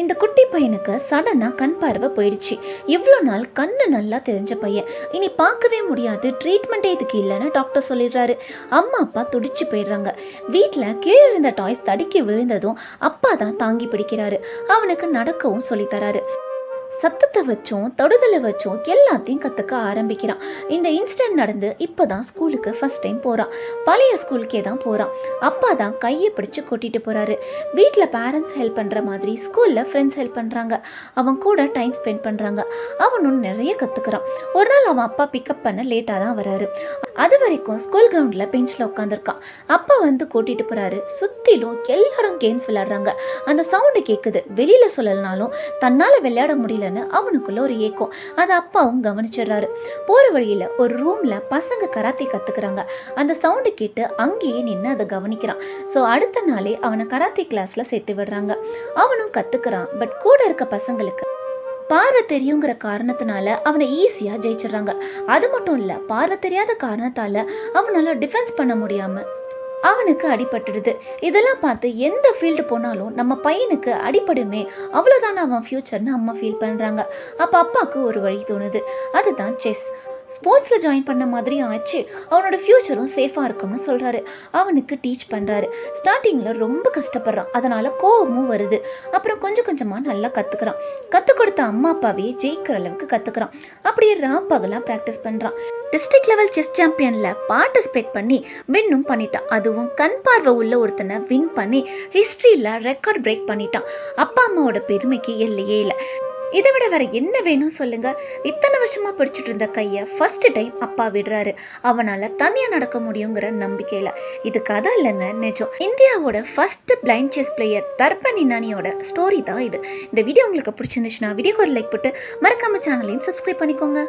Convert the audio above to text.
இந்த குட்டி பையனுக்கு சடனாக கண் பார்வை போயிடுச்சு. இவ்வளோ நாள் கண்ணு நல்லா தெரிஞ்ச பையன் இனி பார்க்கவே முடியாது, ட்ரீட்மெண்ட்டே இதுக்கு இல்லைன்னு டாக்டர் சொல்லிடுறாரு. அம்மா அப்பா துடிச்சு போயிடுறாங்க. வீட்டில் கீழே இருந்த டாய்ஸ் தடுக்கி விழுந்ததும் அப்பா தான் தாங்கி பிடிக்கிறாரு. அவனுக்கு நடக்கவும் சொல்லித்தராரு. சத்தத்தை வச்சும் தொடுதலை வச்சும் எல்லாத்தையும் கற்றுக்க ஆரம்பிக்கிறான். இந்த இன்சிடென்ட் நடந்து இப்போ தான் ஸ்கூலுக்கு ஃபஸ்ட் டைம் போகிறான். பழைய ஸ்கூலுக்கே தான் போகிறான். அப்பா தான் கையை பிடிச்சி கூட்டிகிட்டு போகிறாரு. வீட்டில் பேரண்ட்ஸ் ஹெல்ப் பண்ணுற மாதிரி ஸ்கூலில் ஃப்ரெண்ட்ஸ் ஹெல்ப் பண்ணுறாங்க. அவன் கூட டைம் ஸ்பெண்ட் பண்ணுறாங்க. அவனும் நிறைய கற்றுக்குறான். ஒரு நாள் அவன் அப்பா பிக்கப் பண்ண லேட்டாக தான் வராரு. அது வரைக்கும் ஸ்கூல் கிரவுண்டில் பெஞ்சில் உட்காந்துருக்கான். அப்பா வந்து கூட்டிகிட்டு போகிறாரு. சுற்றிலும் எல்லாரும் கேம்ஸ் விளையாடுறாங்க. அந்த சவுண்டு கேட்குது. வெளியில் சொல்லலனாலும் தன்னால் விளையாட முடியல அவனுக்குள்ள ஒரு ஏக்கம். அதை அப்பாவும் கவனிச்சிடுறாரு. போற வழியில ஒரு ரூம்ல பசங்க கராத்தே கத்துக்கிறாங்க. அந்த சவுண்டு கேட்டு அங்கேயே நின்று அதை கவனிக்கிறான். ஸோ அடுத்த நாளே அவனை கராத்தே கிளாஸ்ல சேர்த்து விடுறாங்க. அவனும் கத்துக்கிறான். பட் கூட இருக்க பசங்களுக்கு பார்வை தெரியுங்கிற காரணத்தினால அவனை ஈஸியா ஜெயிச்சிடுறாங்க. அது மட்டும் இல்ல, பார்வை தெரியாத காரணத்தால அவனால டிஃபென்ஸ் பண்ண முடியாம அவனுக்கு அடிபட்டுடுது. இதெல்லாம் பார்த்து எந்த ஃபீல்டு போனாலும் நம்ம பையனுக்கு அடிபடுமே, அவ்வளோதானே அவன் ஃப்யூச்சர்னு அம்மா ஃபீல் பண்ணுறாங்க. அப்போ அப்பாவுக்கு ஒரு வழி தோணுது. அதுதான் செஸ். ஸ்போர்ட்ஸில் ஜாயின் பண்ண மாதிரி ஆச்சு. அவனோட ஃப்யூச்சரும் சேஃபாக இருக்கும்னு சொல்கிறாரு. அவனுக்கு டீச் பண்ணுறாரு. ஸ்டார்டிங்கில் ரொம்ப கஷ்டப்படுறான். அதனால் கோவமும் வருது. அப்புறம் கொஞ்சம் கொஞ்சமாக நல்லா கற்றுக்குறான். கற்றுக் கொடுத்த அம்மா அப்பாவே ஜெயிக்கிற அளவுக்கு கற்றுக்குறான். அப்படியே பகலாக ப்ராக்டிஸ் பண்ணுறான். டிஸ்ட்ரிக்ட் லெவல் செஸ் சாம்பியனில் பார்ட்டிசிபேட் பண்ணி வின்னும் பண்ணிட்டான். அதுவும் கண் பார்வை உள்ள ஒருத்தனை வின் பண்ணி ஹிஸ்ட்ரியில் ரெக்கார்ட் பிரேக் பண்ணிட்டான். அப்பா அம்மாவோட பெருமைக்கு எல்லையே இல்லை. இதை விட வேற என்ன வேணும் சொல்லுங்க. இத்தனை வருஷமா பிடிச்சிட்டு இருந்த கையை ஃபர்ஸ்ட் டைம் அப்பா விடுறாரு. அவனால தனியா நடக்க முடியுங்கிற நம்பிக்கையில. இது கதை இல்லைங்க, நிஜம். இந்தியாவோட first blind chess player Darpan இனானியோட ஸ்டோரி தான் இது. இந்த வீடியோ உங்களுக்கு பிடிச்சிருந்துச்சுன்னா வீடியோக்கு ஒரு லைக் போட்டு மறக்காம சேனலையும் சப்ஸ்கிரைப் பண்ணிக்கோங்க.